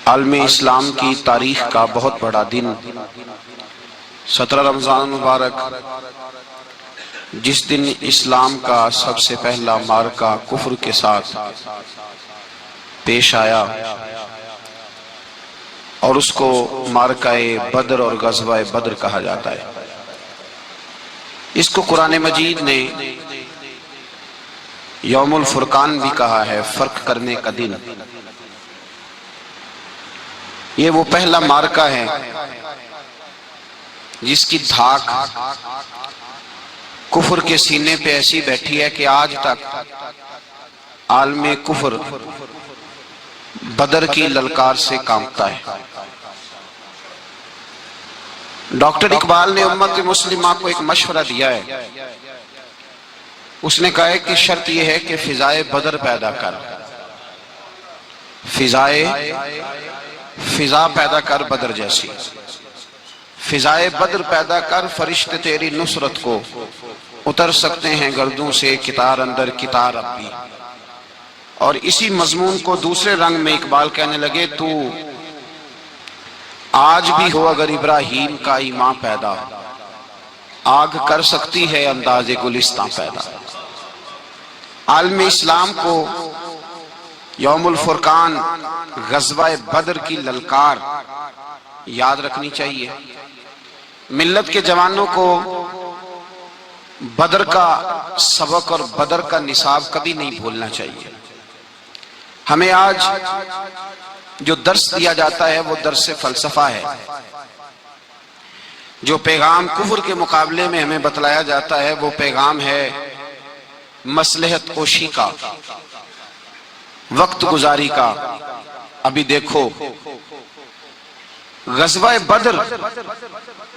عالم اسلام کی تاریخ کا بہت بڑا دن 17 رمضان مبارک، جس دن اسلام کا سب سے پہلا معرکہ کفر کے ساتھ پیش آیا اور اس کو معرکہ بدر اور غزوہ بدر کہا جاتا ہے۔ اس کو قرآن مجید نے یوم الفرقان بھی کہا ہے، فرق کرنے کا دن۔ یہ وہ پہلا معرکہ ہے جس کی دھاک کفر کے سینے پہ ایسی بیٹھی ہے کہ آج تک عالم کفر بدر کی للکار سے کانپتا ہے۔ ڈاکٹر اقبال نے امت مسلمہ کو ایک مشورہ دیا ہے۔ اس نے کہا ہے کہ شرط یہ ہے کہ فضائے بدر پیدا کر، فضا پیدا کر بدر جیسی، فضائے بدر پیدا کر، فرشتے تیری نصرت کو اتر سکتے ہیں گردوں سے کتار اندر کتار اب بھی۔ اور اسی مضمون کو دوسرے رنگ میں اقبال کہنے لگے، تو آج بھی ہو اگر ابراہیم کا ایمان پیدا، آگ کر سکتی ہے انداز گلستان پیدا۔ عالم اسلام کو یوم الفرقان غزوہ بدر کی للکار یاد رکھنی چاہیے۔ ملت کے جوانوں کو بدر کا سبق اور بدر کا نصاب کبھی نہیں بھولنا چاہیے۔ ہمیں آج جو درس دیا جاتا ہے وہ درس فلسفہ ہے۔ جو پیغام کفر کے مقابلے میں ہمیں بتلایا جاتا ہے وہ پیغام ہے مصلحت کوشی کا، وقت گزاری کا۔ ابھی دیکھو غزوہ بدر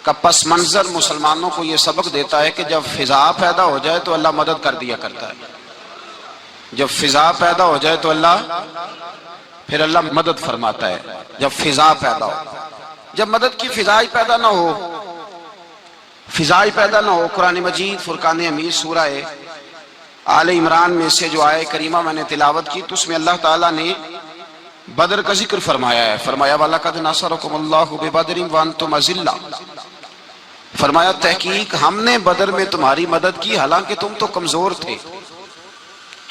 کا پس منظر مسلمانوں کو یہ سبق دیتا ہے کہ جب فضا پیدا ہو جائے تو اللہ مدد کر دیا کرتا ہے۔ جب فضا پیدا ہو جائے تو پھر اللہ مدد فرماتا ہے۔ جب فضا پیدا ہو، جب مدد کی فضا ہی پیدا نہ ہو، قرآن مجید فرقان حمید سورہ آل عمران میں سے جو آیہ کریمہ میں نے تلاوت کی تو اس میں اللہ تعالیٰ نے بدر کا ذکر فرمایا ہے۔ فرمایا وَلَقَدْ نَصَرَكُمُ اللَّهُ بِبَدْرٍ وَأَنْتُمْ أَذِلَّةٌ، فرمایا تحقیق ہم نے بدر میں تمہاری مدد کی حالانکہ تم تو کمزور تھے۔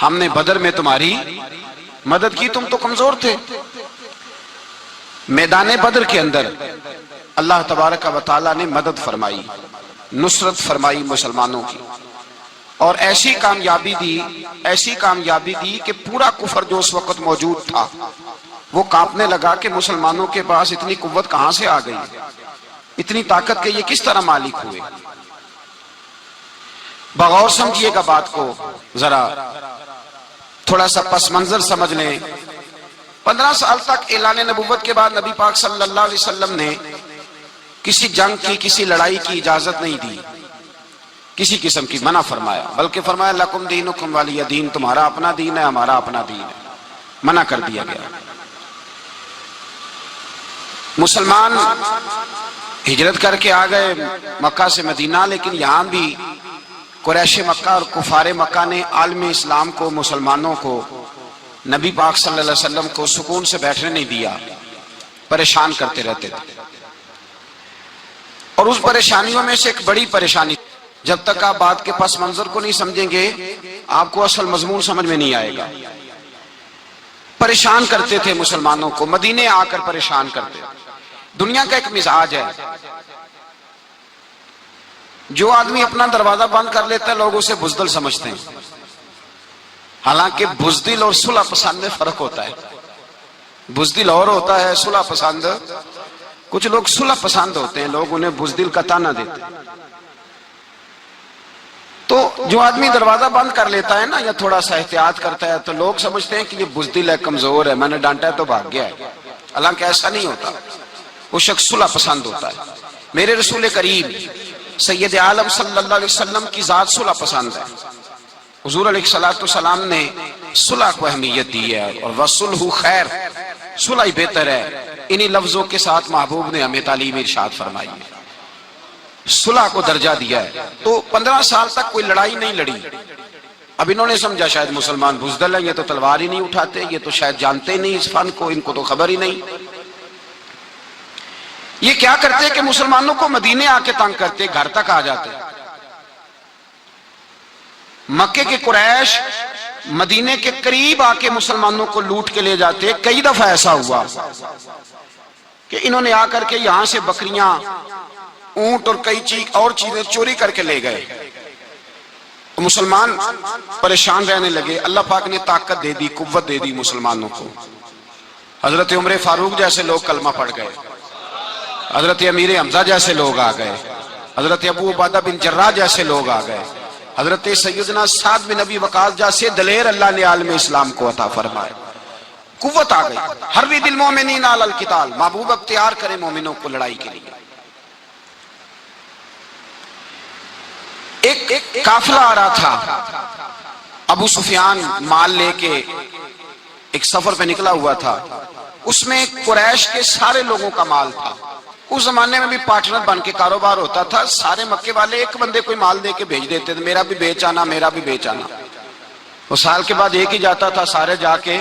ہم نے بدر میں تمہاری مدد کی، تم تو کمزور تھے۔ میدان بدر کے اندر اللہ تبارک و تعالیٰ نے مدد فرمائی، نصرت فرمائی مسلمانوں کی، اور ایسی کامیابی دی کہ پورا کفر جو اس وقت موجود تھا وہ کانپنے لگا کہ مسلمانوں کے پاس اتنی قوت کہاں سے آ گئی، اتنی طاقت کے یہ کس طرح مالک ہوئے۔ بغور سمجھیے گا بات کو، ذرا تھوڑا سا پس منظر سمجھ لیں۔ 15 سال تک اعلان نبوت کے بعد نبی پاک صلی اللہ علیہ وسلم نے کسی جنگ کی، کسی لڑائی کی اجازت نہیں دی، کسی قسم کی منع فرمایا، بلکہ فرمایا لکم دینکم ولی دین، تمہارا اپنا دین ہے ہمارا اپنا دین ہے، منع کر دیا گیا۔ مسلمان ہجرت کر کے آ گئے مکہ سے مدینہ، لیکن یہاں بھی قریش مکہ اور کفار مکہ نے عالم اسلام کو، مسلمانوں کو، نبی پاک صلی اللہ علیہ وسلم کو سکون سے بیٹھنے نہیں دیا، پریشان کرتے رہتے تھے۔ اور اس پریشانیوں میں سے ایک بڑی پریشانی، جب تک آپ بات کے پس منظر کو نہیں سمجھیں گے آپ کو اصل مضمون سمجھ میں نہیں آئے گا۔ پریشان کرتے تھے مسلمانوں کو، مدینے آ کر پریشان کرتے۔ دنیا کا ایک مزاج ہے، جو آدمی اپنا دروازہ بند کر لیتا ہے لوگ اسے بزدل سمجھتے ہیں، حالانکہ بزدل اور صلح پسند میں فرق ہوتا ہے۔ بزدل اور ہوتا ہے، صلح پسند، کچھ لوگ صلح پسند ہوتے ہیں، لوگ انہیں بزدل کا طعنہ دیتے ہیں۔ تو جو آدمی دروازہ بند کر لیتا ہے نا، یا تھوڑا سا احتیاط کرتا ہے، تو لوگ سمجھتے ہیں کہ یہ بزدل ہے، کمزور ہے، میں نے ڈانٹا ہے تو بھاگ گیا ہے، حالانکہ ایسا نہیں ہوتا۔ وہ شخص صلح پسند ہوتا ہے۔ میرے رسول کریم سید عالم صلی اللہ علیہ وسلم کی ذات صلح پسند ہے۔ حضور علیہ السلام نے صلح کو اہمیت دی ہے، اور وَصُلْحُ خیر، صلح ہی بہتر ہے۔ انہی لفظوں کے ساتھ محبوب نے ہمیں تعلیم ارشاد فرمائی ہے، صلح کو درجہ دیا ہے۔ تو 15 سال تک کوئی لڑائی نہیں لڑی۔ اب انہوں نے سمجھا شاید مسلمان بزدل ہیں، یہ تو تلوار ہی نہیں اٹھاتے، یہ تو شاید جانتے ہی نہیں اس فن کو، ان کو تو خبر ہی نہیں۔ یہ کیا کرتے کہ مسلمانوں کو مدینے آ کے تنگ کرتے، گھر تک آ جاتے۔ مکے کے قریش مدینے کے قریب آ کے مسلمانوں کو لوٹ کے لے جاتے۔ کئی دفعہ ایسا ہوا کہ انہوں نے آ کر کے یہاں سے بکریاں، اونٹ اور کئی اور چیزیں چوری کر کے لے گئے۔ مسلمان پریشان رہنے لگے۔ اللہ پاک نے طاقت دے دی، قوت دے دی مسلمانوں کو۔ حضرت عمر فاروق جیسے لوگ کلمہ پڑھ گئے، حضرت امیر حمزہ جیسے لوگ آ گئے، حضرت ابو عبیدہ بن جراح جیسے لوگ آ گئے، حضرت سیدنا سعد بن ابی وقاص جیسے دلیر اللہ نے عالم اسلام کو عطا فرمائے۔ قوت آ گئی۔ حرّد المؤمنین علی القتال، محبوب اختیار کرے مومنوں کو لڑائی کے لیے۔ ایک قافلہ آ رہا تھا، ابو سفیان مال لے کے ایک سفر پہ نکلا ہوا تھا، اس میں قریش کے سارے لوگوں کا مال تھا۔ اس زمانے میں بھی پارٹنر بن کے کاروبار ہوتا تھا، سارے مکے والے ایک بندے کوئی مال دے کے بھیج دیتے تھے، میرا بھی بیچ آنا، میرا بھی بیچ آنا۔ وہ سال کے بعد ایک ہی جاتا تھا، سارے جا کے۔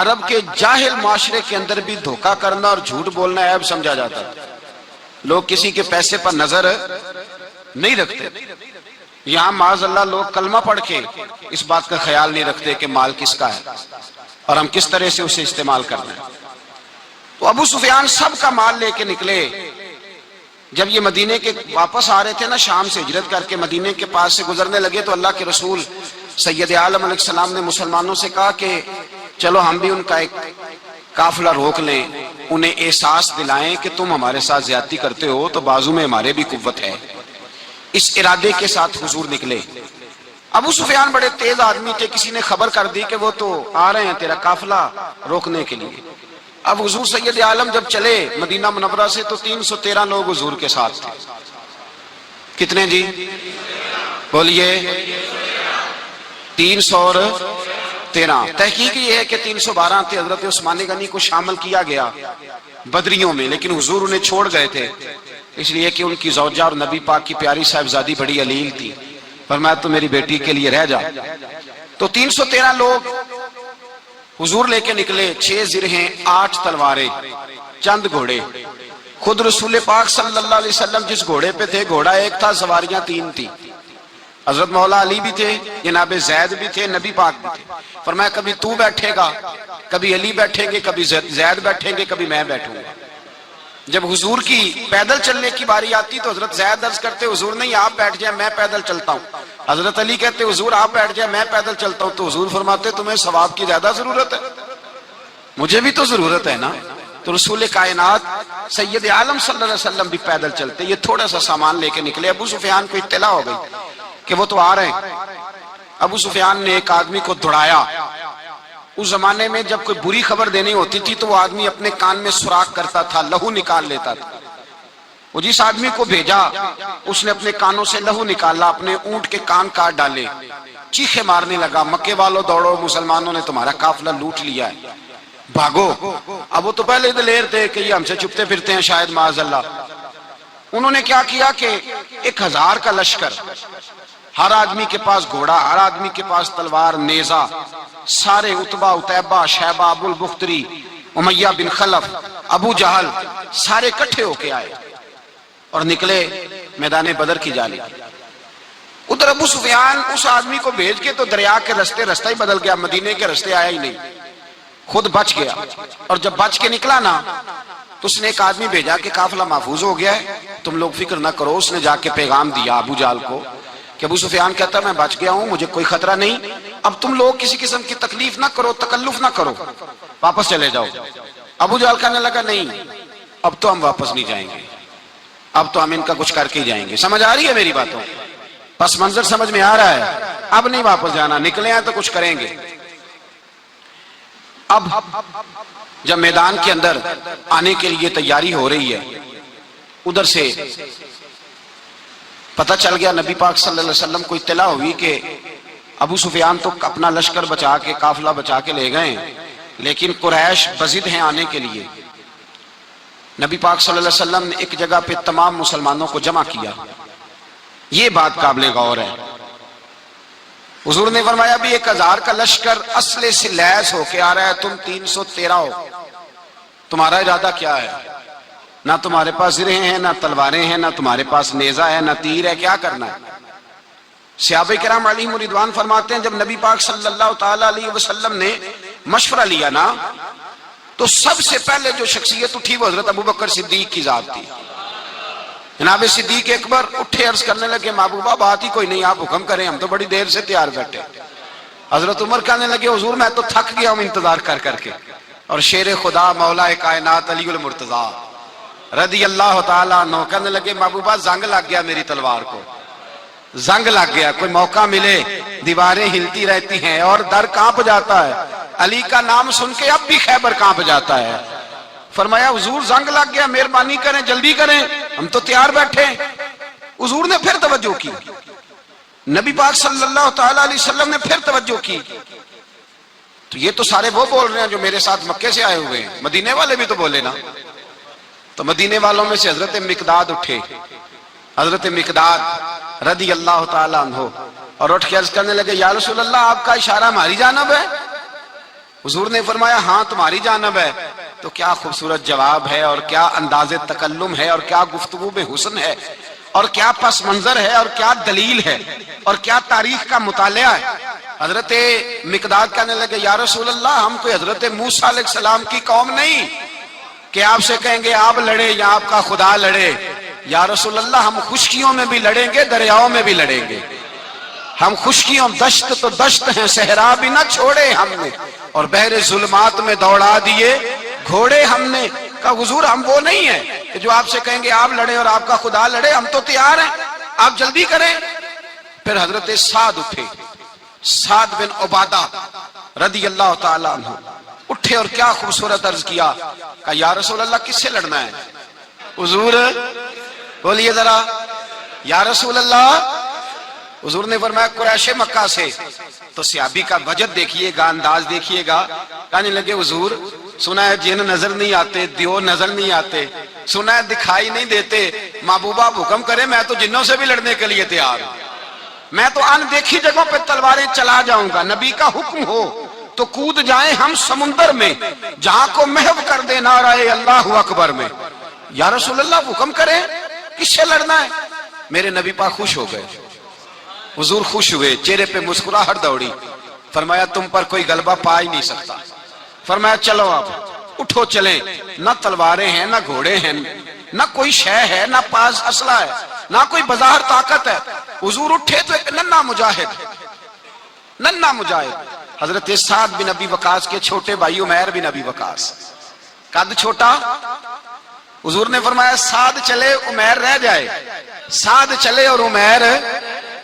عرب کے جاہل معاشرے کے اندر بھی دھوکہ کرنا اور جھوٹ بولنا عیب سمجھا جاتا تھا، لوگ کسی کے پیسے پر نظر نہیں رکھتے۔ یہاں معاذ اللہ لوگ کلمہ پڑھ کے اس بات کا خیال نہیں رکھتے کہ مال کس کا ہے اور ہم کس طرح سے اسے استعمال کرنا ہے۔ تو ابو سفیان سب کا مال لے کے نکلے۔ جب یہ مدینے کے واپس آ رہے تھے نا، شام سے ہجرت کر کے مدینے کے پاس سے گزرنے لگے، تو اللہ کے رسول سید عالم علیہ السلام نے مسلمانوں سے کہا کہ چلو ہم بھی ان کا ایک قافلہ روک لیں، انہیں احساس دلائیں کہ تم ہمارے ساتھ زیادتی کرتے ہو تو بازو میں ہمارے بھی قوت ہے۔ اس ارادے کے ساتھ حضور نکلے۔ ابو سفیان بڑے تیز آدمی تھے، کسی نے خبر کر دی کہ وہ تو آ رہے ہیں تیرا قافلہ روکنے کے لیے۔ اب حضور سید عالم جب چلے مدینہ منورہ سے تو 313 لوگ حضور کے ساتھ تھے۔ کتنے جی؟ بولیے 313۔ تحقیق یہ ہے کہ 312 تھے، حضرت عثمان غنی کو شامل کیا گیا بدریوں میں، لیکن حضور انہیں چھوڑ گئے تھے، اس لیے کہ ان کی زوجہ اور نبی پاک کی پیاری صاحبزادی بڑی علیل تھی، فرمایا تو میری بیٹی کے لیے رہ جا۔ تو 313 لوگ حضور لے کے نکلے، 6 زرہیں، 8 تلواریں، چند گھوڑے۔ خود رسول پاک صلی اللہ علیہ وسلم جس گھوڑے پہ تھے، گھوڑا ایک تھا، سواریاں 3 تھی۔ حضرت مولا علی بھی تھے، جناب زید بھی تھے، نبی پاک بھی تھے۔ فرمایا کبھی تو بیٹھے گا، کبھی علی بیٹھیں گے، کبھی زید بیٹھیں گے، کبھی میں بیٹھوں گا۔ جب حضور کی پیدل چلنے کی باری آتی تو حضرت زید عرض کرتے حضور نہیں آپ بیٹھ جائیں میں پیدل چلتا ہوں۔ حضرت علی کہتے حضور آپ بیٹھ جائیں میں پیدل چلتا ہوں۔ تو حضور فرماتے تمہیں ثواب کی زیادہ ضرورت ہے، مجھے بھی تو ضرورت ہے نا۔ تو رسول کائنات سید عالم صلی اللہ علیہ وسلم بھی پیدل چلتے، یہ تھوڑا سا سامان لے کے نکلے۔ ابو سفیان کو اطلاع ہو گئی کہ وہ تو آ رہے ہیں۔ ابو سفیان نے ایک آدمی کو دوڑایا۔ اس زمانے میں جب کوئی بری خبر دینی ہوتی تھی تو وہ آدمی اپنے کان میں سوراخ کرتا تھا، لہو نکال لیتا تھا۔ وہ جس آدمی کو بھیجا اس نے اپنے کانوں سے لہو نکالا، اپنے اونٹ کے کان کاٹ ڈالے، چیخے مارنے لگا مکے والوں دوڑو، مسلمانوں نے تمہارا قافلہ لوٹ لیا ہے، بھاگو۔ اب وہ تو پہلے دلیر تھے کہ یہ ہم سے چھپتے پھرتے ہیں شاید معاذ اللہ۔ انہوں نے کیا کیا کہ 1000 کا لشکر، ہر آدمی کے پاس گھوڑا، ہر آدمی کے پاس تلوار، نیزہ، سارے عتبہ، عتیبہ، شیبہ، ابو البختری، امیہ بن خلف، ابو جہل، سارے اکٹھے ہو کے آئے اور نکلے میدان بدر کی جانب۔ ادھر ابو سفیان اس آدمی کو بھیج کے تو دریا کے رستہ ہی بدل گیا، مدینے کے رستے آیا ہی نہیں، خود بچ گیا۔ اور جب بچ کے نکلا نا تو اس نے ایک آدمی بھیجا کہ قافلہ محفوظ ہو گیا ہے، تم لوگ فکر نہ کرو۔ اس نے جا کے پیغام دیا ابو جہل کو کہ ابو سفیان کہتا میں بچ گیا ہوں، مجھے کوئی خطرہ نہیں، اب تم لوگ کسی قسم کی تکلیف نہ کرو، تکلف نہ کرو، واپس چلے جاؤ۔ ابو جہل کہنے لگا نہیں اب تو ہم واپس نہیں جائیں گے، اب تو ہم ان کا کچھ کر کے ہی جائیں گے۔ سمجھ آ رہی ہے میری باتوں؟ پس منظر سمجھ میں آ رہا ہے؟ اب نہیں واپس جانا، نکلے ہیں تو کچھ کریں گے۔ اب جب میدان کے اندر آنے کے لیے تیاری ہو رہی ہے، ادھر سے پتہ چل گیا، نبی پاک صلی اللہ علیہ وسلم کو اطلاع ہوئی کہ ابو سفیان تو اپنا لشکر بچا کے، قافلہ بچا کے لے گئے ہیں، لیکن قریش بضد ہیں آنے کے لیے۔ نبی پاک صلی اللہ علیہ وسلم نے ایک جگہ پہ تمام مسلمانوں کو جمع کیا۔ یہ بات قابل غور ہے۔ حضور نے فرمایا بھی 1000 کا لشکر اسلحے سے لیس ہو کے آ رہا ہے، تم 313 ہو، تمہارا ارادہ کیا ہے؟ نہ تمہارے پاس زرہیں ہیں، نہ تلواریں ہیں، نہ تمہارے پاس نیزہ ہے، نہ تیر ہے، کیا کرنا ہے؟ صحابہ کرام علیہم رضوان فرماتے ہیں جب نبی پاک صلی اللہ تعالی علیہ وسلم نے مشورہ لیا نا تو سب سے پہلے جو شخصیت اٹھی وہ حضرت ابوبکر صدیق کی ذات تھی۔ جناب صدیق اکبر اٹھے، عرض کرنے لگے محبوبہ بات ہی کوئی نہیں، آپ حکم کریں، ہم تو بڑی دیر سے تیار بیٹھے۔ حضرت عمر کہنے لگے حضور میں تو تھک گیا ہوں انتظار کر کر کے۔ اور شیر خدا مولا کائنات علی المرتضیٰ رضی اللہ تعالیٰ عنہ کہنے لگے محبوبہ زنگ لگ گیا میری تلوار کو، زنگ لگ گیا، کوئی موقع ملے دیواریں ہلتی رہتی ہیں اور در کانپ جاتا ہے، علی کا نام سن کے اب بھی خیبر کانپ جاتا ہے۔ فرمایا حضور زنگ لگ گیا، مہربانی کریں جلدی کریں، ہم تو تیار بیٹھے۔ حضور نے پھر توجہ کی، نبی پاک صلی اللہ تعالی علیہ وسلم نے پھر توجہ کی، تو یہ تو سارے وہ بول رہے ہیں جو میرے ساتھ مکے سے آئے ہوئے ہیں، مدینے والے بھی تو بولے نا۔ تو مدینے والوں میں سے حضرت مقداد اٹھے، حضرت مقداد رضی اللہ تعالیٰ عنہ، اور اٹھ کے عرض کرنے لگے یا رسول اللہ آپ کا اشارہ ہماری جانب ہے؟ حضور نے فرمایا ہاں تمہاری جانب ہے۔ تو کیا خوبصورت جواب ہے، اور کیا انداز تکلم ہے، اور کیا گفتگو بے حسن ہے، اور کیا پس منظر ہے، اور کیا دلیل ہے، اور کیا تاریخ کا مطالعہ ہے۔ حضرت مقداد کہنے لگے یا رسول اللہ ہم کوئی حضرت موسیٰ علیہ السلام کی قوم نہیں کہ آپ سے کہیں گے آپ لڑے یا آپ کا خدا لڑے۔ یا رسول اللہ ہم خشکیوں میں بھی لڑیں گے، دریاؤں میں بھی لڑیں گے، ہم خشکیوں دشت تو دشت ہیں، صحرا بھی نہ چھوڑے ہم نے، اور بحر ظلمات میں دوڑا دیے گھوڑے ہم نے۔ کہا حضور ہم وہ نہیں ہیں کہ جو آپ سے کہیں گے آپ لڑے اور آپ کا خدا لڑے، ہم تو تیار ہیں، آپ جلدی کریں۔ پھر حضرت سعد اٹھے، سعد بن عبادہ رضی اللہ تعالیٰ عنہ اٹھے اور کیا خوبصورت عرض کیا، کہا یا رسول اللہ کس سے لڑنا ہے؟ حضور بولیے ذرا یا رسول اللہ۔ حضور نے فرمایا قریش مکہ سے۔ تو صحابی کا وجد دیکھیے گا، انداز دیکھیے گا، کہنے لگے حضور سنا ہے جن نظر نہیں آتے، دیو نظر نہیں آتے، سنا ہے دکھائی نہیں دیتے، محبوبہ حکم کرے میں تو جنوں سے بھی لڑنے کے لیے تیار ہوں، میں تو ان دیکھی جگہوں پہ تلواریں چلا جاؤں گا، نبی کا حکم ہو تو کود جائیں ہم سمندر میں جہاں کو محو کر دے نعرہ اللہ اکبر میں۔ یا رسول اللہ حکم کریں کس سے لڑنا ہے؟ میرے نبی پاک خوش ہو گئے، حضور خوش ہوئے، چہرے پہ مسکراہٹ دوڑی، فرمایا تم پر کوئی غلبہ پا ہی نہیں سکتا۔ فرمایا چلو آپ اٹھو چلیں، نہ تلواریں ہیں نہ گھوڑے ہیں، نہ کوئی شے ہے، نہ پاس اسلحہ ہے، نہ کوئی بظاہر طاقت ہے۔ حضور اٹھے تو ایک ننھا مجاہد حضرت سعد بن ابی وقاص کے چھوٹے بھائی عمیر بن ابی وقاص، قد چھوٹا، حضور نے فرمایا سعد چلے عمیر رہ جائے، سعد چلے اور عمیر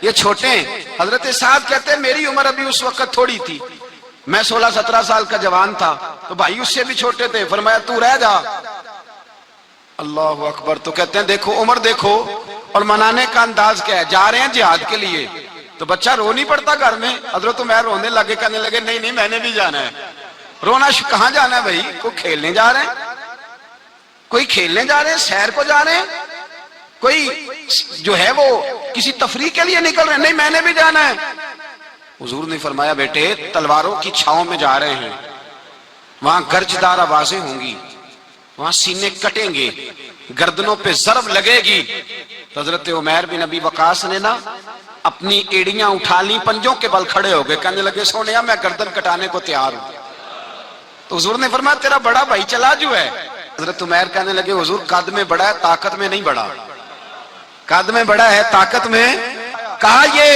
یہ چھوٹے ہیں۔ حضرت سعد کہتے ہیں میری عمر ابھی اس وقت تھوڑی تھی، میں 16-17 سال کا جوان تھا، تو بھائی اس سے بھی چھوٹے تھے، فرمایا تو رہ جا۔ اللہ اکبر۔ تو کہتے ہیں دیکھو عمر دیکھو، اور منانے کا انداز کیا ہے، جا رہے ہیں جہاد کے لیے، تو بچہ رو نہیں پڑتا گھر میں؟ حضرت عمر رونے لگے، کہنے لگے نہیں نہیں میں نے بھی جانا ہے۔ رونا کہاں جانا ہے بھائی؟ کوئی کھیلنے جا رہے ہیں، کوئی کھیلنے جا رہے ہیں، سیر کو جا رہے ہیں، کوئی جو ہے وہ کسی تفریح کے لیے نکل رہے ہیں، نہیں میں نے بھی جانا ہے۔ حضور نے فرمایا بیٹے تلواروں کی چھاؤں میں جا رہے ہیں، وہاں گرجدار آوازیں ہوں گی، وہاں سینے کٹیں گے، گردنوں پہ ضرب لگے گی۔ تو حضرت عمیر بن ابی وقاص نے نا اپنی ایڑیاں اٹھا لی، پنجوں کے بل کھڑے ہو گئے، کہنے لگے سونیا میں گردن کٹانے کو تیار ہوں۔ تو حضور نے فرمایا تیرا بڑا بھائی چلا جو ہے۔ حضرت عمیر کہنے لگے حضور قد میں بڑا ہے طاقت میں نہیں بڑا، قد میں بڑا ہے طاقت میں، کہا یہ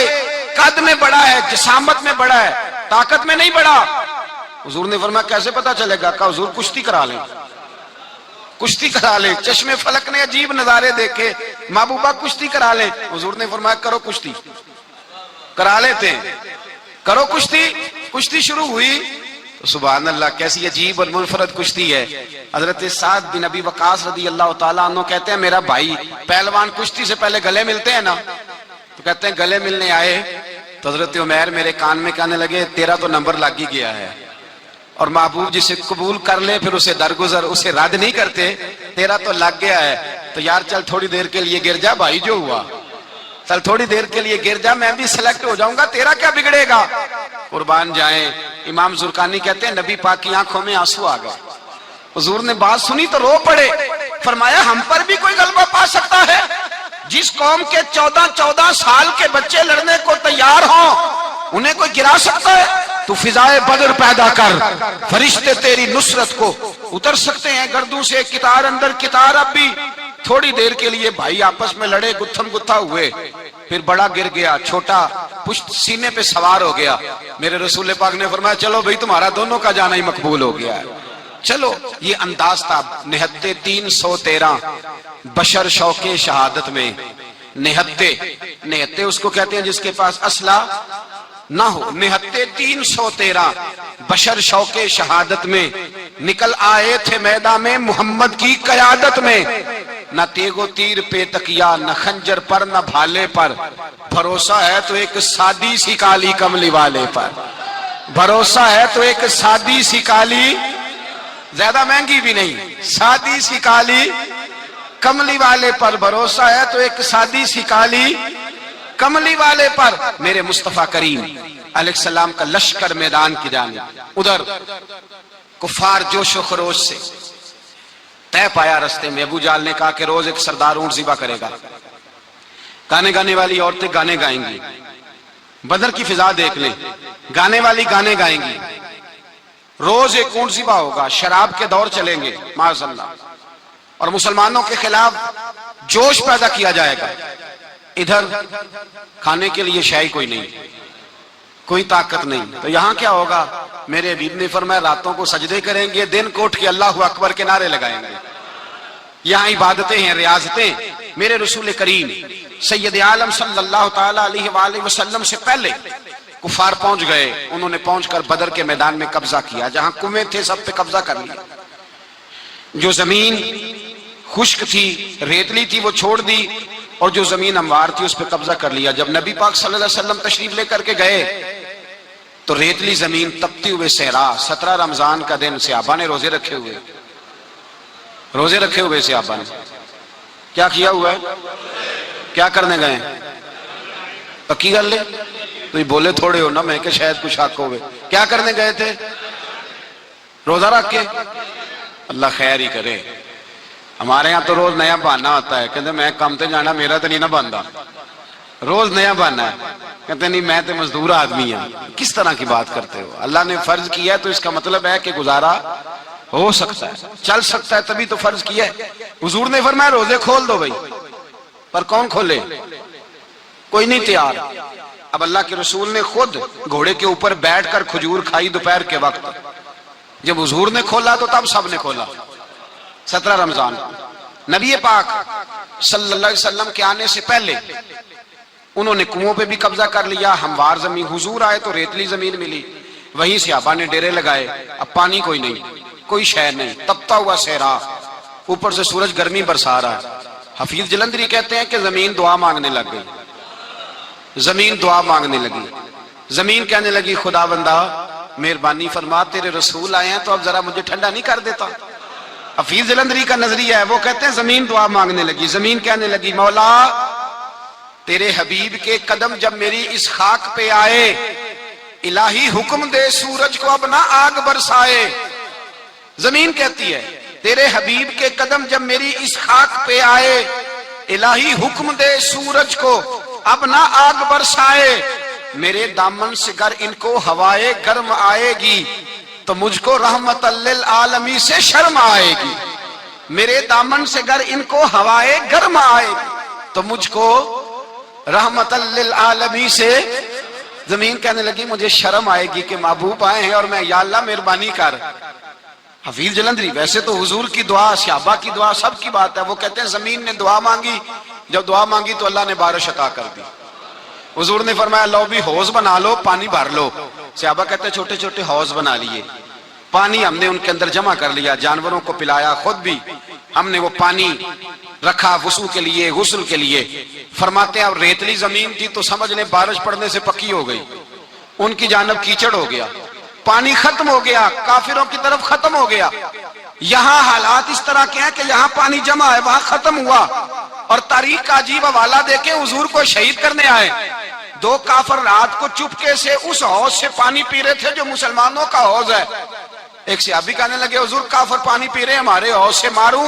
قد میں بڑا ہے جسامت میں بڑا ہے طاقت میں نہیں بڑا۔ حضور نے فرمایا کیسے پتا چلے گا؟ کہا حضور کشتی کرا لیں، کشتی کرا لیں۔ چشمے فلک نے عجیب نظارے دیکھے، محبوبہ کشتی کرا لیں۔ حضور نے فرمایا کرو کشتی، کرا لیتے ہیں، کرو کشتی۔ کشتی شروع ہوئی تو سبحان اللہ کیسی عجیب اور منفرد کشتی ہے۔ حضرت سعد بن ابی وقاص رضی اللہ تعالیٰ عنہ کہتے ہیں میرا بھائی پہلوان کشتی سے پہلے گلے ملتے ہیں نا، تو کہتے ہیں گلے ملنے آئے تو حضرت عمیر میرے کان میں کہنے لگے تیرا تو نمبر لگ ہی گیا ہے، اور محبوب جسے قبول کر لے پھر اسے درگزر اسے رد نہیں کرتے، تیرا تو لگ گیا ہے، تو یار چل تھوڑی دیر کے لیے گر جا بھائی، جو ہوا چل تھوڑی دیر کے لیے گر جا، میں بھی سلیکٹ ہو جاؤں گا، تیرا کیا بگڑے گا؟ قربان جائیں۔ امام زرقانی کہتے ہیں نبی پاک کی آنکھوں میں آنسو آ گئے، حضور نے بات سنی تو رو پڑے، فرمایا ہم پر بھی کوئی غلبہ پا سکتا ہے؟ جس قوم کے 14 سال کے بچے لڑنے کو تیار ہوں انہیں کوئی گرا سکتا ہے؟ تو فضائے بدر پیدا کر، فرشتے تیری نصرت کو اتر سکتے ہیں گردوں سے، کتار اندر کتار۔ اب بھی تھوڑی دیر کے لیے بھائی آپس میں لڑے، گتھم گتھا ہوئے، پھر بڑا گر گیا، چھوٹا پشت سینے پہ سوار ہو گیا۔ میرے رسول پاک نے فرمایا چلو بھائی تمہارا دونوں کا جانا ہی مقبول ہو گیا ہے۔ چلو یہ انداز تھا نہتے 313 بشر شوق شہادت میں۔ نہتے اس کو کہتے ہیں جس کے پاس اسلحہ نہ ہو۔ نہتے 313 بشر شوق شہادت میں نکل آئے تھے میدان میں محمد کی قیادت میں۔ نہ تیگ و تیر پہ تکیا، نہ خنجر پر نہ بھالے پر، بھروسہ ہے تو ایک سادی سی کالی کملی والے پر۔ بھروسہ ہے تو ایک سادی سی کالی، زیادہ مہنگی بھی نہیں، سادی سی کالی کملی والے پر۔ بھروسہ ہے تو ایک سادی سی کالی کملی والے پر۔ میرے مصطفیٰ کریم علیہ السلام کا لشکر میدان کی جانب، ادھر کفار جوش و خروش سے طے پایا رستے میں۔ ابو جہل نے کہا کہ روز ایک سردار اونٹ ذبح کرے گا، گانے گانے والی عورتیں گانے گائیں گی، بدر کی فضا دیکھ لیں، گانے والی گانے گائیں گی، روز ایک اونٹ ذبح ہوگا، شراب کے دور چلیں گے معاذ اللہ، اور مسلمانوں کے خلاف جوش پیدا کیا جائے گا۔ ادھر کھانے کے لیے شے کوئی نہیں، کوئی طاقت نہیں، تو یہاں کیا ہوگا؟ میرے حبیب نے فرمایا راتوں کو سجدے کریں گے، دن کو اٹھ کے اللہ اکبر کے نعرے لگائیں گے۔ یہاں عبادتیں ہیں، ریاضتیں۔ میرے رسول کریم سید عالم صلی اللہ تعالی علیہ وآلہ وسلم سے پہلے کفار پہنچ گئے، انہوں نے پہنچ کر بدر کے میدان میں قبضہ کیا، جہاں کنویں تھے سب پہ قبضہ کر لیا، جو زمین خشک تھی ریتلی تھی وہ چھوڑ دی، اور جو زمین ہموار تھی اس پہ قبضہ کر لیا۔ جب نبی پاک صلی اللہ علیہ وسلم تشریف لے کر کے گئے تو ریتلی زمین تپتی ہوئے صحرا، 17 رمضان کا دن، صحابہ نے روزے رکھے ہوئے صحابہ نے کیا کیا ہوا ہے؟ کیا کرنے گئے؟ پکی گل لے تو یہ بولے تھوڑے ہو نا، میں کہ شاید کچھ حق ہوئے۔ کیا کرنے گئے تھے؟ روزہ رکھ کے۔ اللہ خیر ہی کرے، ہمارے ہاں تو روز نیا بہانہ ہوتا ہے، کہتے میں کام تے جانا، میرا تو نہیں نہ بنتا، روز نیا بہانہ ہے، کہتے نہیں میں تو مزدور آدمی ہوں۔ کس طرح کی بات کرتے ہو؟ اللہ نے فرض کیا ہے تو اس کا مطلب ہے کہ گزارا ہو سکتا ہے، چل سکتا ہے، تبھی تو فرض کیا ہے۔ حضور نے فرمایا روزے کھول دو بھائی، پر کون کھولے؟ کوئی نہیں تیار۔ اب اللہ کے رسول نے خود گھوڑے کے اوپر بیٹھ کر کھجور کھائی دوپہر کے وقت، جب حضور نے کھولا تو تب سب نے کھولا۔ 17 رمضان نبی پاک صلی اللہ علیہ وسلم کے آنے سے پہلے انہوں نے کنووں پہ بھی قبضہ کر لیا، ہموار زمین، حضور آئے تو ریتلی زمین ملی، وہیں صحابہ نے ڈیرے لگائے۔ اب پانی کوئی نہیں، کوئی شے نہیں، تپتا ہوا صحرا، اوپر سے سورج گرمی برسا رہا ہے۔ حفیظ جلندری کہتے ہیں کہ زمین دعا مانگنے لگ گئی، زمین دعا مانگنے لگی، زمین کہنے لگی خدا بندہ مہربانی فرما، تیرے رسول آئے ہیں تو اب ذرا مجھے ٹھنڈا نہیں کر دیتا؟ حفیظ جلندری کا نظریہ ہے، وہ کہتے ہیں زمین دعا مانگنے لگی، زمین کہنے لگی مولا تیرے حبیب کے قدم جب میری اس خاک پہ آئے، الہی حکم دے سورج کو اب نہ آگ برسائے۔ زمین کہتی ہے تیرے حبیب کے قدم جب میری اس خاک پہ آئے، الہی حکم دے سورج کو اب نہ آگ برسائے۔ میرے دامن سے گر ان کو ہوائے گرم آئے گی تو مجھ کو رحمت للعالمین سے شرم آئے گی۔ میرے دامن سے گر ان کو ہوائے گرم آئے گی تو مجھ کو رحمت للعالمین سے، زمین کہنے لگی مجھے شرم آئے گی کہ محبوب آئے ہیں اور میں، یا اللہ مہربانی کر۔ حفیظ جلندری ویسے تو حضور کی دعا، صحابہ کی دعا، سب کی بات ہے، وہ کہتے ہیں زمین نے دعا مانگی، جب دعا مانگی تو اللہ نے بارش عطا کر دی۔ حضور نے فرمایا لو بھی حوض بنا لو، پانی بھر لو۔ صحابہ کہتے ہیں چھوٹے چھوٹے حوض بنا لیے، پانی ہم نے ان کے اندر جمع کر لیا، جانوروں کو پلایا، خود بھی ہم نے وہ پانی رکھا وضو کے لیے، غسل کے لیے۔ فرماتے ہیں اب ریتلی زمین تھی تو سمجھ لیں بارش پڑنے سے پکی ہو گئی، ان کی جانب کیچڑ ہو گیا، پانی ختم ہو گیا، کافروں کی طرف ختم ہو گیا۔ یہاں حالات اس طرح کے ہیں کہ یہاں پانی جمع ہے، وہاں ختم ہوا، اور تاریخ کا عجیب حوالہ دیکھیں، حضور کو شہید کرنے آئے، 2 کافر رات کو چپکے سے اس حوض سے پانی پی رہے تھے جو مسلمانوں کا حوض ہے۔ ایک صحابی کہنے لگے حضور کافر پانی پی رہے ہیں، ہمارے حوض سے ماروں؟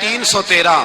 313,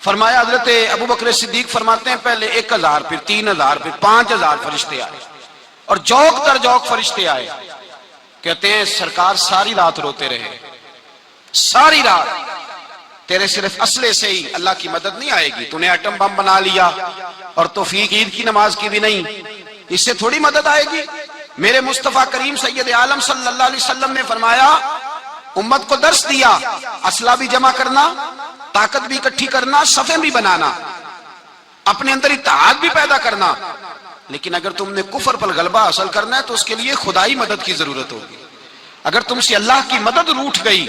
فرمایا حضرت ابو بکر صدیق فرماتے ہیں پہلے 1000 پھر 3000 پھر 5000 فرشتے آئے اور جوک در جوک فرشتے آئے. کہتے ہیں سرکار ساری رات روتے رہے, ساری رات. تیرے صرف اسلحے سے ہی اللہ کی مدد نہیں آئے گی, تو نے ایٹم بم بنا لیا اور توفیق عید کی نماز کی بھی نہیں, اس سے تھوڑی مدد آئے گی. میرے مصطفیٰ کریم سید عالم صلی اللہ علیہ وسلم نے فرمایا, امت کو درس دیا, اسلحہ بھی جمع کرنا, طاقت بھی اکٹھی کرنا, صفیں بھی بنانا, اپنے اندر اتحاد بھی پیدا کرنا, لیکن اگر تم نے کفر پر غلبہ حاصل کرنا ہے تو اس کے لیے خدائی مدد کی ضرورت ہوگی. اگر تم سے اللہ کی مدد روٹ گئی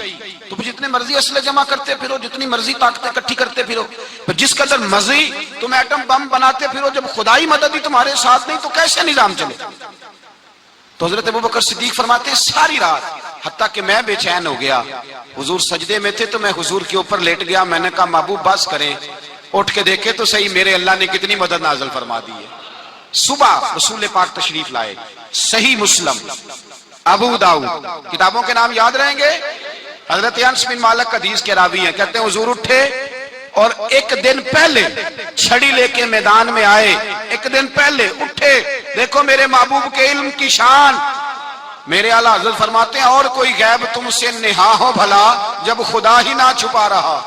تو جتنے مرضی اسلحے جمع کرتے پھرو, جتنی مرضی طاقتیں اکٹھی کرتے پھرو, جس قدر مرضی تم ایٹم بم بناتے پھرو, جب خدائی مدد ہی تمہارے ساتھ نہیں تو کیسے نظام چلے. تو حضرت ابوبکر صدیق فرماتے ہیں ساری رات, حتیٰ کہ میں بے چین ہو گیا. حضور سجدے میں تھے تو میں حضور کے اوپر لیٹ گیا. میں نے کہا محبوب بس کریں, اٹھ کے دیکھے تو صحیح میرے اللہ نے کتنی مدد نازل فرما دی ہے. صبح رسول پاک تشریف لائے. صحیح مسلم, ابو داؤد, کتابوں کے نام یاد رہیں گے. حضرت انس بن مالک حدیث کے راوی ہیں, کہتے ہیں حضور اٹھے اور ایک دن پہلے چھڑی لے کے میدان میں آئے. ایک دن پہلے اٹھے, دیکھو میرے محبوب کے علم کی شان. میرے اعلیٰ حضرت فرماتے ہیں اور کوئی غیب تم سے نہا ہو بھلا جب خدا ہی نہ چھپا رہا,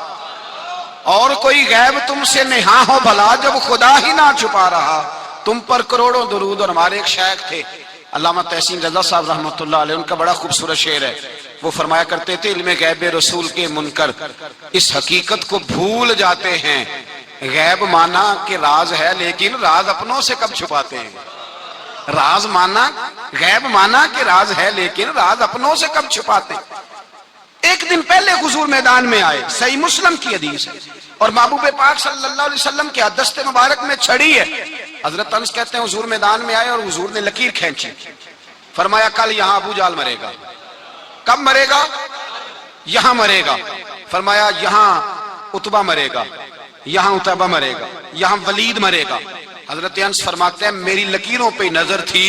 اور کوئی غیب تم سے نہا ہو بھلا جب خدا ہی نہ چھپا رہا. تم پر کروڑوں درود. اور ہمارے ایک شیخ تھے علامہ تحسین رضا صاحب رحمۃ اللہ علیہ, ان کا بڑا خوبصورت شعر ہے. وہ فرمایا کرتے تھے علم غیب رسول کے منکر اس حقیقت کو بھول جاتے ہیں, غیب مانا کہ راز ہے لیکن راز اپنوں سے کب چھپاتے ہیں. راز مانا, غیب مانا کہ راز ہے لیکن راز اپنوں سے کب چھپاتے ہیں. ایک دن پہلے حضور میدان میں آئے, صحیح مسلم کی حدیث ہے, اور محبوب پاک صلی اللہ علیہ وسلم کے دست مبارک میں چھڑی ہے. حضرت انس کہتے ہیں حضور میدان میں آئے اور حضور نے لکیر کھینچی. فرمایا کل یہاں ابو جال مرے گا. کب مرے گا؟ یہاں مرے گا. فرمایا یہاں عتبہ مرے گا, یہاں عتبہ مرے گا, یہاں ولید مرے گا. حضرت انس فرماتے ہیں میری لکیروں پہ نظر تھی,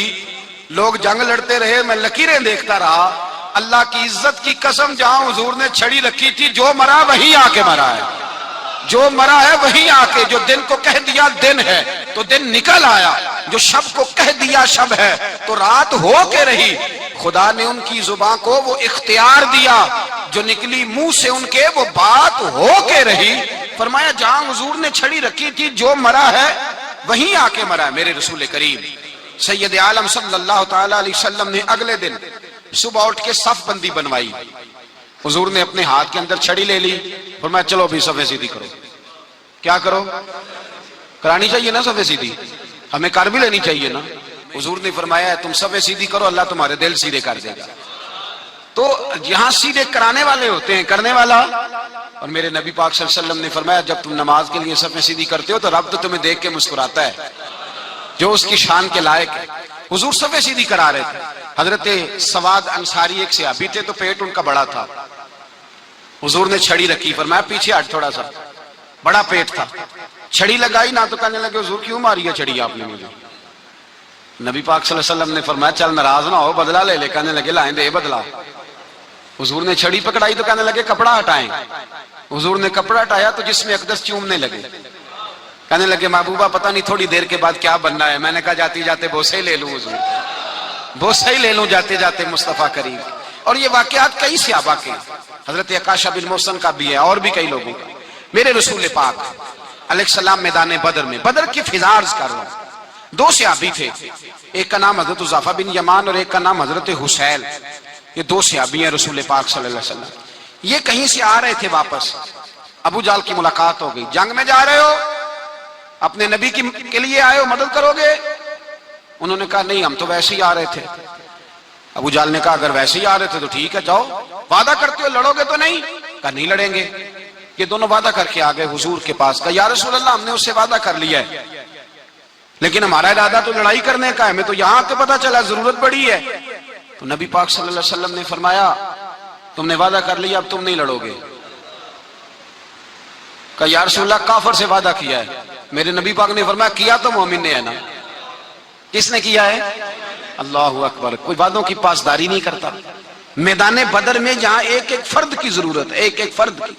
لوگ جنگ لڑتے رہے, میں لکیریں دیکھتا رہا. اللہ کی عزت کی قسم, جہاں حضور نے چھڑی رکھی تھی جو مرا وہیں آ کے مرا ہے, جو مرا ہے وہیں آ کے. جو دن کو کہہ دیا دن ہے تو دن نکل آیا, جو شب کو کہہ دیا شب ہے تو رات ہو کے رہی. خدا نے ان کی زبان کو وہ اختیار دیا, جو نکلی منہ سے ان کے وہ بات ہو کے رہی. فرمایا جہاں حضور نے چھڑی رکھی تھی جو مرا ہے وہیں آ کے مرا ہے. میرے رسول کریم سید عالم صلی اللہ تعالی علیہ وسلم نے اگلے دن صبح اٹھ کے صف بندی بنوائی. حضور نے اپنے ہاتھ کے اندر چھڑی لے لی, فرمایا چلو ابھی صفیں سیدھی کرو. کیا کرو؟ کرانی چاہیے نا صفیں سیدھی, ہمیں کر بھی لینی چاہیے نا. حضور نے فرمایا تم صفیں سیدھی کرو, اللہ تمہارے دل سیدھے کر دے گا. تو یہاں سیدھے کرانے والے ہوتے ہیں, کرنے والا. اور میرے نبی پاک صلی اللہ علیہ وسلم نے فرمایا جب تم نماز کے لیے صفیں سیدھی کرتے ہو تو رب تو تمہیں دیکھ کے مسکراتا ہے, جو اس کی شان کے لائق ہے. حضور صفیں سیدھی کرا رہے تھے. حضرت سواد انصاری ایک صحابی تھے, تو پیٹ ان کا بڑا تھا. حضور نے چھڑی رکھی, فرمایا پیچھے ہٹ تھوڑا سا, بڑا پیٹ تھا. چھڑی لگائی نہ تو کہنے لگے حضور کیوں ماری ہے چھڑی آپ نے مجھے. نبی پاک صلی اللہ علیہ وسلم نے فرمایا چل ناراض نہ ہو, بدلہ لے لے. کہنے لگے لائیں دے بدلہ. حضور نے چھڑی پکڑائی تو کہنے لگے کپڑا ہٹائیں. حضور نے کپڑا ہٹایا تو جس میں اقدس چومنے لگے. کہنے لگے محبوبہ پتہ نہیں تھوڑی دیر کے بعد کیا بننا ہے. میں نے کہا جاتی جاتے بوسے لے لوں حضور, بوسے ہی لے لوں جاتے جاتے مصطفیٰ کریم. اور یہ واقعات کئی صحابہ کے, حضرت عکاشہ بن محسن کا بھی ہے اور بھی کئی لوگوں کا. میرے رسول پاک علیہ السلام میدان بدر میں, بدر کی فضا عرض کر رہا ہوں. دو صحابی تھے, ایک کا نام حضرت حذیفہ بن یمان اور ایک کا نام حضرت حسیل. یہ دو صحابی ہیں رسول پاک صلی اللہ علیہ وسلم. یہ کہیں سے آ رہے تھے واپس, ابو جال کی ملاقات ہو گئی. جنگ میں جا رہے ہو, اپنے نبی کے لیے آئے ہو, مدد کرو گے؟ انہوں نے کہا نہیں ہم تو ویسے ہی آ رہے تھے. ابو جال نے کہا اگر ویسے ہی آ رہے تھے تو ٹھیک ہے جاؤ, وعدہ کرتے ہو لڑو گے تو نہیں؟ کہا نہیں لڑیں گے. یہ دونوں وعدہ کر کے آ گئے حضور کے پاس. کہا یا رسول اللہ ہم نے اس سے وعدہ کر لیا ہے, لیکن ہمارا ارادہ تو لڑائی کرنے کا ہے, ہمیں تو یہاں کے پتہ چلا ضرورت پڑی ہے. تو نبی پاک صلی اللہ علیہ وسلم نے فرمایا تم نے وعدہ کر لیا اب تم نہیں لڑو گے. کہا یا رسول اللہ کافر سے وعدہ کیا ہے. میرے نبی پاک نے فرمایا کیا تو مومن نے ہے نا. کس نے کیا ہے؟ اللہ اکبر. کوئی وعدوں کی پاسداری نہیں کرتا. میدان بدر میں جہاں ایک ایک فرد کی ضرورت ہے، ایک ایک فرد کی،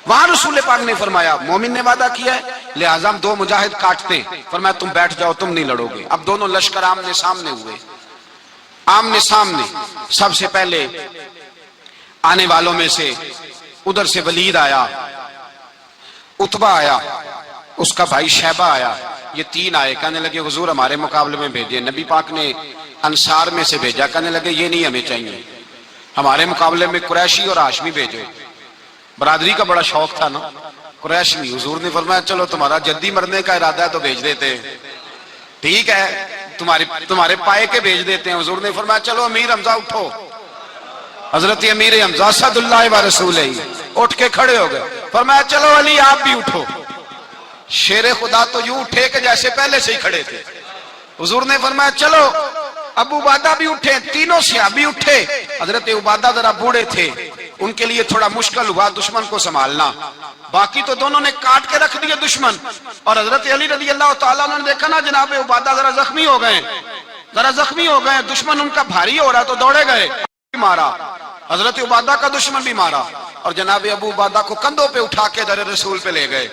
وہاں رسول پاک نے فرمایا مومن نے وعدہ کیا ہے لہٰذا ہم دو مجاہد کاٹتے ہیں، فرمایا تم بیٹھ جاؤ تم نہیں لڑو گے۔ اب دونوں لشکر آمنے سامنے ہوئے، آمنے سامنے۔ سب سے پہلے آنے والوں میں سے ادھر سے ولید آیا، عتبہ آیا، اس کا بھائی شیبہ آیا، یہ تین آئے، کہنے لگے حضور ہمارے مقابلے میں بھیجے۔ نبی پاک نے انصار میں سے بھیجا، کہنے لگے یہ نہیں ہمیں چاہیے، ہمارے مقابلے میں قریشی اور ہاشمی بھیجو۔ برادری کا بڑا شوق تھا نا قریشی۔ حضور نے فرمایا چلو تمہارا جلدی مرنے کا ارادہ ہے تو بھیج دیتے ہیں، ٹھیک ہے تمہارے پائے کے بھیج دیتے ہیں۔ حضور نے فرمایا چلو امیر حمزہ اٹھو۔ حضرت امیر حمزہ اسد اللہ و رسولہ اٹھ کے کھڑے ہو گئے، فرمایا چلو علی آپ بھی اٹھو۔ شیر خدا تو یوں اٹھے کہ جیسے پہلے سے ہی کھڑے تھے۔ حضور نے فرمایا چلو ابو عبادہ بھی اٹھے، تینوں صحابی اٹھے۔ حضرت عبادہ ذرا بوڑھے تھے، ان کے لیے تھوڑا مشکل ہوا دشمن کو سنبھالنا، باقی تو دونوں نے کاٹ کے رکھ دیا دشمن۔ اور حضرت علی رضی اللہ تعالیٰ عنہ نے دیکھا نا جناب عبادہ ذرا زخمی ہو گئے، دشمن ان کا بھاری ہو رہا تو دوڑے گئے، مارا حضرت عبادہ کا دشمن بھی مارا، اور جناب ابو عبادہ کو کندھوں پہ اٹھا کے در رسول پہ لے گئے۔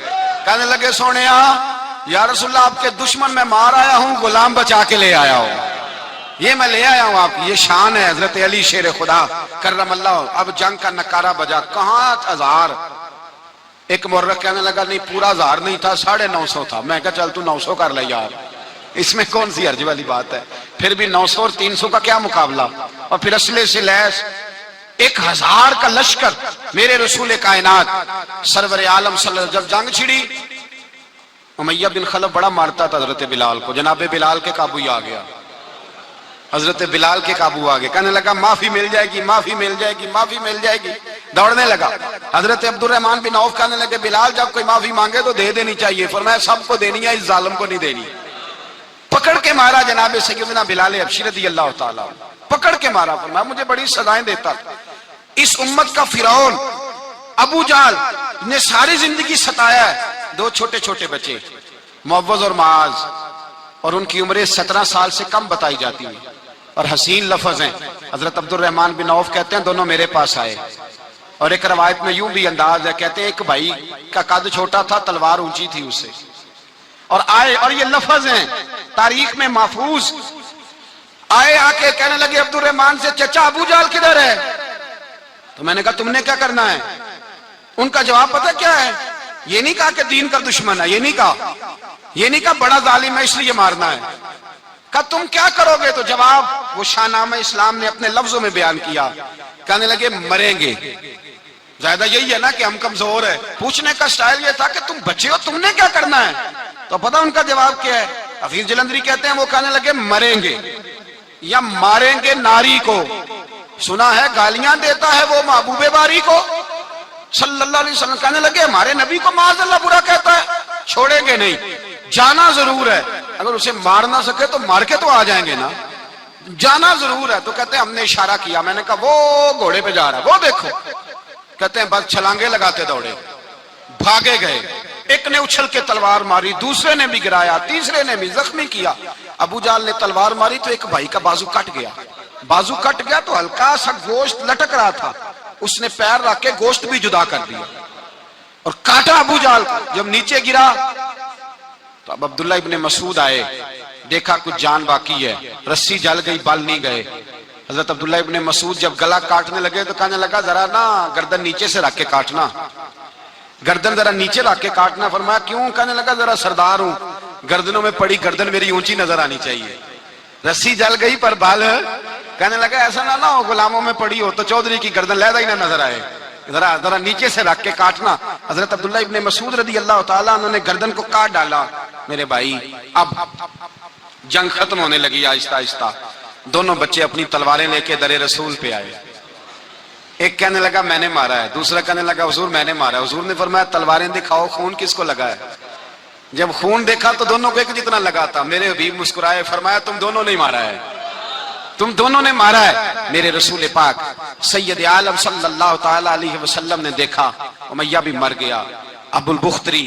کہنے لگے سونیا یا رسول اللہ آپ کے دشمن میں مار آیا ہوں، غلام بچا کے لے آیا ہوں، یہ میں لے آیا ہوں آپ کی، یہ شان ہے حضرت علی شیر خدا کرم اللہ۔ اب جنگ کا نکارہ بجا، کہاں 1000؟ ایک مورخ کہنے لگا نہیں پورا 1000 نہیں تھا، 950 تھا۔ میں کہا چل تو 900 کر لے یار، اس میں کون سی حرج والی بات ہے، پھر بھی 900 اور 300 کا کیا مقابلہ۔ اور پھر اسلحے سے لیس 1000 کا لشکر، میرے رسول کائنات سرور عالم صلی اللہ علیہ وسلم جب جنگ چھڑی، امیہ بن خلف بڑا مارتا تھا حضرت بلال کو، جناب بلال کے قابو ہی آ گیا، حضرت بلال کے قابو آ گئے، کہنے لگا معافی مل جائے گی، معافی مل جائے گی، معافی مل جائے گی، دوڑنے لگا۔ حضرت عبد الرحمن بن عوف کہنے لگے بلال جب کوئی معافی مانگے تو دے دینی چاہیے، فرمایا سب کو دینی ہے، اس ظالم کو نہیں دینی۔ پکڑ کے مارا جناب سیدنا بلال حبشی رضی اللہ تعالیٰ، پکڑ کے مارا، فرمایا مجھے بڑی سزائیں دیتا۔ اس امت کا فرعون ابو جہل نے ساری زندگی ستایا ہے، دو چھوٹے چھوٹے بچے معوذ اور معاذ، اور ان کی عمریں 17 سال سے کم بتائی جاتی ہیں، اور حسین لفظ ہیں۔ حضرت عبد الرحمن بن عوف کہتے ہیں دونوں میرے پاس آئے، اور ایک روایت میں یوں بھی انداز ہے، کہتے ہیں ایک بھائی کا قد چھوٹا تھا، تلوار اونچی تھی اس سے، اور آئے، اور یہ لفظ ہیں تاریخ میں محفوظ، آئے آ کے کہنے لگے عبد الرحمن سے چچا ابو جہل کدھر ہے؟ تو میں نے کہا تم نے کیا کرنا ہے؟ ان کا جواب پتہ کیا ہے؟ یہ نہیں کہا کہ دین کا دشمن ہے، یہ نہیں کہا بڑا ظالم ہے اس لیے مارنا ہے، کہا تم کیا کرو گے؟ تو جواب وہ شاہ نامہ اسلام نے اپنے لفظوں میں بیان کیا، کہنے لگے مریں گے۔ زیادہ یہی ہے نا کہ ہم کمزور ہے، پوچھنے کا سٹائل یہ تھا کہ تم بچے ہو تم نے کیا کرنا ہے؟ تو پتہ ان کا جواب کیا ہے؟ حفیظ جلندری کہتے ہیں وہ کہنے لگے مریں گے یا ماریں گے ناری کو، سنا ہے گالیاں دیتا ہے وہ محبوب باری کو صلی اللہ علیہ وسلم، کہنے لگے ہمارے نبی کو معاذ اللہ برا کہتا ہے، چھوڑیں گے نہیں، جانا ضرور ہے، اگر اسے مار نہ سکے تو مار کے تو آ جائیں گے نا، جانا ضرور ہے۔ تو کہتے ہیں ہم نے اشارہ کیا، میں نے کہا وہ گھوڑے پہ جا رہا ہے وہ دیکھو، کہتے ہیں بس چھلانگے لگاتے دوڑے، بھاگے گئے، ایک نے اچھل کے تلوار ماری، دوسرے نے بھی گرایا، تیسرے نے بھی زخمی کیا۔ ابو جہل نے تلوار ماری تو ایک بھائی کا بازو کٹ گیا تو ہلکا سا گوشت لٹک رہا تھا، اس نے پیر رکھ کے گوشت بھی جدا کر دیا اور کاٹا ابو جہل کو۔ جب نیچے گرا تو اب عبداللہ ابن مسعود آئے، دیکھا کچھ جان باقی ہے، رسی جل گئی بل نہیں گئے۔ حضرت عبداللہ ابن مسعود جب گلا کاٹنے لگے تو کہنے لگا ذرا نا گردن نیچے سے رکھ کے کاٹنا، گردن ذرا نیچے رکھ کے کاٹنا۔ فرمایا کیوں؟ کہنے لگا ذرا سردار ہوں، گردنوں میں پڑی گردن میری اونچی نظر آنی چاہیے، رسی جل گئی پر بال، کہنے لگا ایسا نہ ہو غلاموں میں پڑی ہو تو چودھری کی گردن لہذا ہی نہ نظر آئے، ذرا نیچے سے رکھ کے کاٹنا۔ حضرت عبداللہ ابن مسعود رضی اللہ تعالیٰ انہوں نے گردن کو کاٹ ڈالا۔ میرے بھائی اب جنگ ختم ہونے لگی آہستہ آہستہ، دونوں بچے اپنی تلواریں لے کے در رسول پہ آئے، ایک کہنے لگا میں نے مارا ہے، دوسرا کہنے لگا حضور میں نے مارا ہے۔ حضور نے فرمایا تلواریں دکھاؤ، خون کس کو لگا ہے؟ جب خون دیکھا تو دونوں کو ایک جتنا لگا تھا۔ میرے حبیب مسکرائے، فرمایا تم دونوں نے مارا ہے، تم دونوں نے مارا ہے۔ میرے رسول پاک سید عالم صلی اللہ تعالی علیہ وسلم نے دیکھا امیہ بھی مر گیا، ابو البختری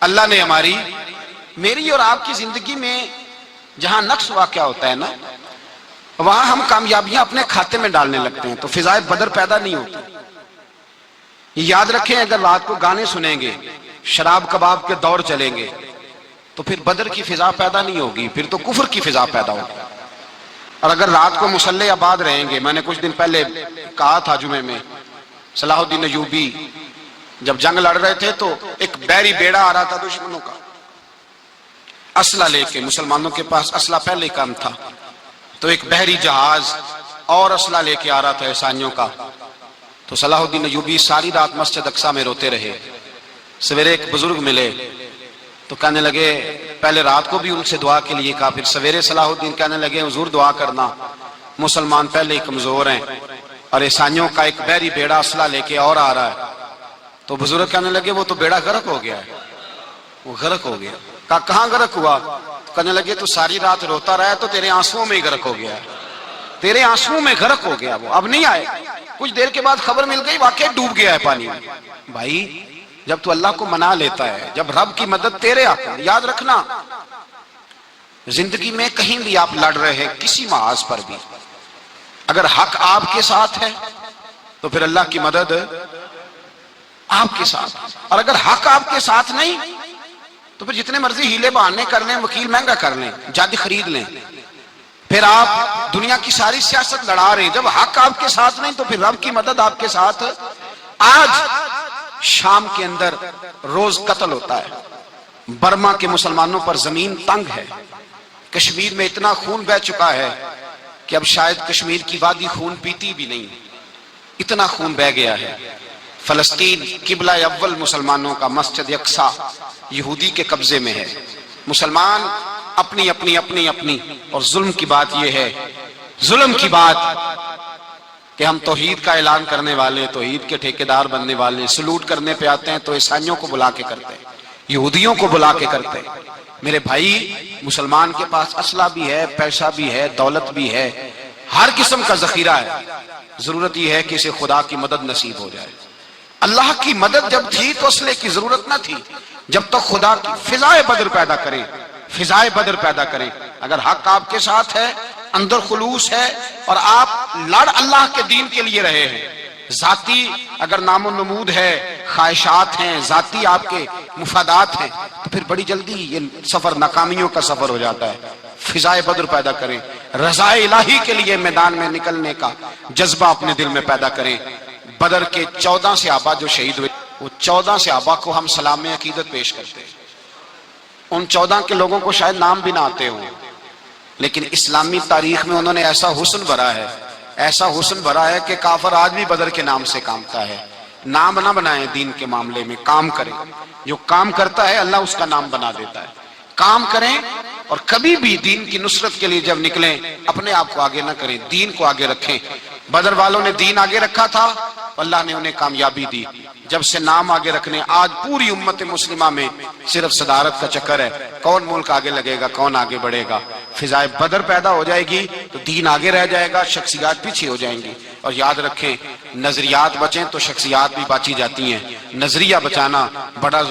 اللہ نے ہماری میری اور آپ کی زندگی میں جہاں نقص واقع ہوتا ہے نا، وہاں ہم کامیابیاں اپنے کھاتے میں ڈالنے لگتے ہیں تو فضائے بدر پیدا نہیں ہوتی۔ یاد رکھیں، اگر رات کو گانے سنیں گے، شراب کباب کے دور چلیں گے تو پھر بدر کی فضا پیدا نہیں ہوگی، پھر تو کفر کی فضا پیدا ہوگی۔ اور اگر رات کو مصلے آباد رہیں گے، میں نے کچھ دن پہلے کہا تھا جمعے میں، صلاح الدین ایوبی جب جنگ لڑ رہے تھے تو ایک بحری بیڑا آ رہا تھا دشمنوں کا اسلحہ لے کے، مسلمانوں کے پاس اسلحہ پہلے کم تھا، تو ایک بحری جہاز اور اسلحہ لے کے آ رہا تھا عیسائیوں کا، تو صلاح الدین ایوبی ساری رات مسجد اقصی میں روتے رہے۔ سویرے ایک بزرگ ملے تو کہنے لگے، پہلے رات کو بھی ان سے دعا کے لیے کہا، پھر سویرے صلاح الدین کہنے لگے حضور دعا کرنا، مسلمان پہلے ہی کمزور ہیں اور عیسائیوں کا ایک بحری بیڑا اسلحہ لے کے اور آ رہا ہے۔ تو بزرگ کہنے لگے وہ تو بیڑا غرق ہو گیا ہے، وہ غرق ہو گیا۔ کہا کہاں غرق ہوا؟ کہنے لگے تو ساری رات روتا رہا تو تیرے آنسوؤں میں ہی غرق ہو گیا ہے، تیرے آنسوؤں میں غرق ہو گیا، وہ اب نہیں آئے۔ کچھ دیر کے بعد خبر مل گئی واقعی ڈوب گیا ہے پانی میں۔ بھائی جب تو اللہ کو منا لیتا ہے، جب رب کی مدد تیرے آتا ہے، یاد رکھنا زندگی میں کہیں بھی آپ لڑ رہے ہیں، کسی محاذ پر بھی، اگر حق آپ کے ساتھ ہے تو پھر اللہ کی مدد آپ کے ساتھ، اور اگر حق آپ کے ساتھ نہیں تو پھر جتنے مرضی ہیلے بہانے کر لیں، وکیل مہنگا کر لیں، جج خرید لیں، پھر آپ دنیا کی ساری سیاست لڑا رہے ہیں، جب حق آپ کے ساتھ نہیں تو پھر رب کی مدد آپ کے ساتھ۔ آج شام کے اندر روز قتل ہوتا ہے، برما کے مسلمانوں پر زمین تنگ ہے، کشمیر میں اتنا خون بہہ چکا ہے کہ اب شاید کشمیر کی وادی خون پیتی بھی نہیں، اتنا خون بہہ گیا ہے۔ فلسطین قبلہ اول مسلمانوں کا مسجد اقصی یہودی کے قبضے میں ہے، مسلمان اپنی اپنی اپنی اپنی، اور ظلم کی بات یہ ہے، ظلم کی بات کہ ہم توحید کا اعلان کرنے والے، توحید کے ٹھیکیدار بننے والے، سلوٹ کرنے پہ آتے ہیں تو عیسائیوں کو بلا کے کرتے ہیں، یہودیوں کو بلا کے کرتے ہیں۔ میرے بھائی، مسلمان کے پاس اسلحہ بھی ہے، پیسہ بھی ہے، دولت بھی ہے، ہر قسم کا ذخیرہ ہے، ضرورت یہ ہے کہ اسے خدا کی مدد نصیب ہو جائے۔ اللہ کی مدد جب تھی تو اسلحے کی ضرورت نہ تھی، جب تک خدا کی فضائے بدر پیدا کریں، فضائے بدر پیدا کریں۔ اگر حق آپ کے ساتھ ہے، اندر خلوص ہے اور آپ لڑ اللہ کے دین کے لیے رہے ہیں، ذاتی اگر نام و نمود ہے، خواہشات ہیں، ذاتی آپ کے مفادات ہیں، تو پھر بڑی جلدی یہ سفر ناکامیوں کا سفر ہو جاتا ہے۔ فضائے بدر پیدا کریں، رضا الہی کے لیے میدان میں نکلنے کا جذبہ اپنے دل میں پیدا کریں۔ بدر کے 14 صحابہ جو شہید ہوئے، وہ 14 صحابہ کو ہم سلام عقیدت پیش کرتے ہیں۔ ان 14 کے لوگوں کو شاید نام بھی نہ آتے ہوں، لیکن اسلامی تاریخ میں انہوں نے ایسا حسن بھرا ہے، ایسا حسن بھرا ہے کہ کافر آج بھی بدر کے نام سے کامتا ہے۔ نام نہ بنائیں دین کے معاملے میں، کام کریں، جو کام کرتا ہے اللہ اس کا نام بنا دیتا ہے۔ کام کریں اور کبھی بھی دین کی نصرت کے لیے جب نکلیں اپنے آپ کو آگے نہ کریں، دین کو آگے رکھیں۔ بدر والوں نے دین آگے رکھا تھا، اللہ نے انہیں کامیابی دی۔ جب سے نام آگے رکھنے، آج پوری امت مسلمہ میں صرف صدارت کا چکر ہے، کون ملک آگے لگے گا، کون آگے بڑھے گا۔ فضائے بدر پیدا ہو جائے گی تو دین آگے رہ جائے گا، شخصیات پیچھے ہو جائیں گی۔ اور یاد رکھیں، نظریات بچیں تو شخصیات بھی بچی جاتی ہیں، نظریہ بچانا بڑا